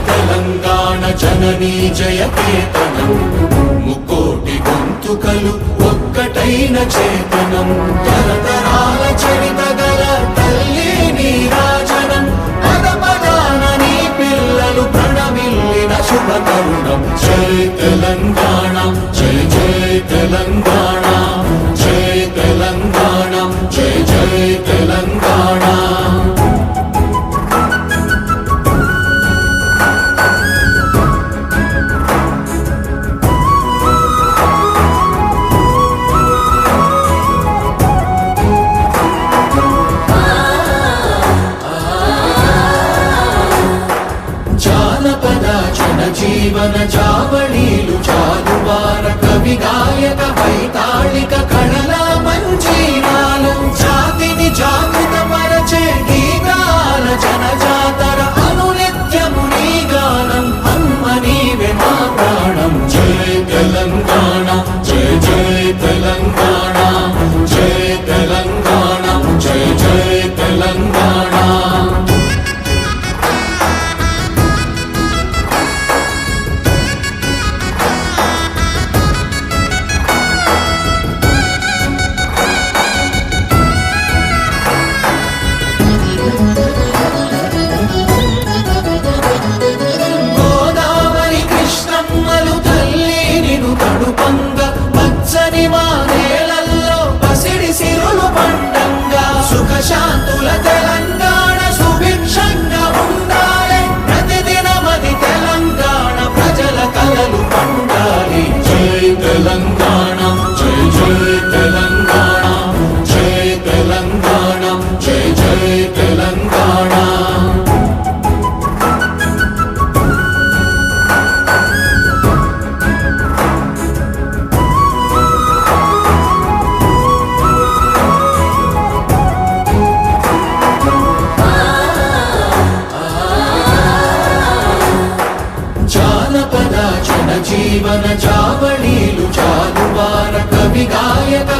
తెలంగాణ జననీ జయకేతనం ముక్కోటి గొంతుకలు ఒక్కటైన చేతనం తరతరాల చరిత గల తల్లి నీరాజనం పద పదాన నీ పిల్లలు ప్రణమిల్లిన శుభ తరుణం జై తెలంగాణ జై జై తెలంగాణ జై తెలంగాణ జై జై తెలంగాణ జీవన జావళీలు చాలువార కవి గాయక వైతాళిక కళల మంజీరాలు జాతిని జాగృత పరచే గీతాల జనజాతర అనునిత్యము నీ గానం అమ్మ నీవే మా ప్రాణం జై తెలంగాణ జై జై తెలంగాణ జై తెలంగాణ జై జై తెలంగాణ శాంతుల తెలంగాణ సుభిక్షంగా ఉండాలి ప్రతిదినమది తెలంగాణ ప్రజల కలలు పండాలి జై తెలంగాణ జై జై తెలంగాణ జై తెలంగాణ జై జై తెలంగాణ జీవన జావళీలు చాలువార కవి గాయక